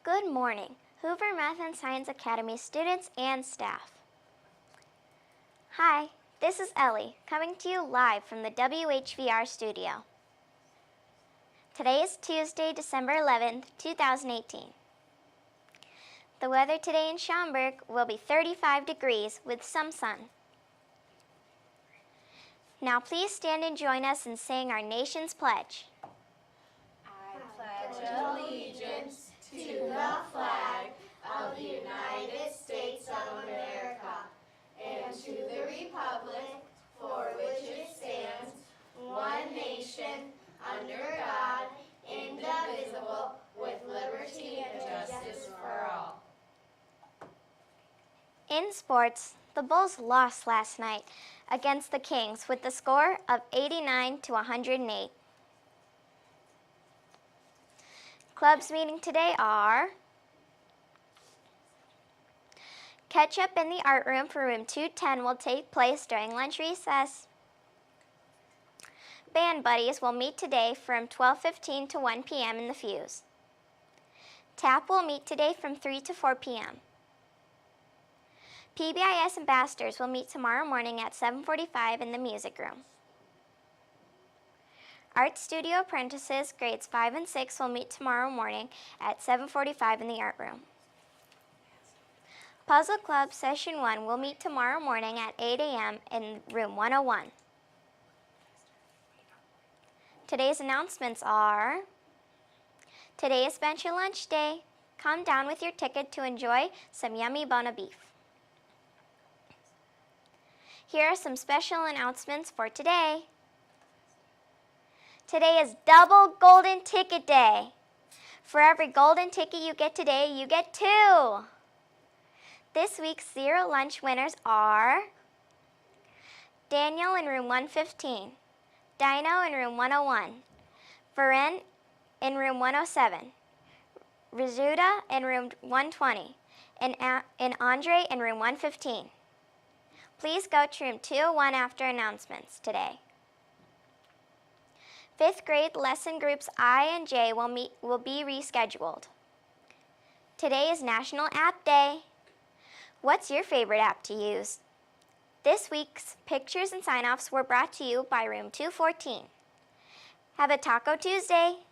Good morning, Hoover Math and Science Academy students and staff. Hi, this is Ellie, coming to you live from the WHVR studio. Today is Tuesday, December 11th, 2018. The weather today in Schaumburg will be 35 degrees with some sun. Now please stand and join us in saying our nation's pledge. I pledge allegiance to the flag of the United States of America and to the republic for which it stands, one nation, under God, indivisible, with liberty and justice for all. In sports, the Bulls lost last night against the Kings with the score of 89-108. Clubs meeting today are Catch-up in the art room for room 210 will take place during lunch recess. Band buddies will meet today from 12:15 to 1 p.m. in the Fuse. TAP will meet today from 3 to 4 p.m. PBIS ambassadors will meet tomorrow morning at 7:45 in the music room. Art Studio apprentices grades 5 and 6 will meet tomorrow morning at 7:45 in the art room. Puzzle Club Session 1 will meet tomorrow morning at 8 a.m. in room 101. Today's announcements are: today is Bench and Lunch Day. Come down with your ticket to enjoy some yummy Bona beef. Here are some special announcements for today. Today is Double Golden Ticket Day. For every golden ticket you get today, you get 2. This week's Zero Lunch winners are Daniel in room 115, Dino in room 101, Varen in room 107, Rizuda in room 120, and Andre in room 115. Please go to room 201 after announcements today. 5th grade lesson groups I and J will be rescheduled. Today is National App Day. What's your favorite app to use? This week's pictures and sign-offs were brought to you by room 214. Have a Taco Tuesday!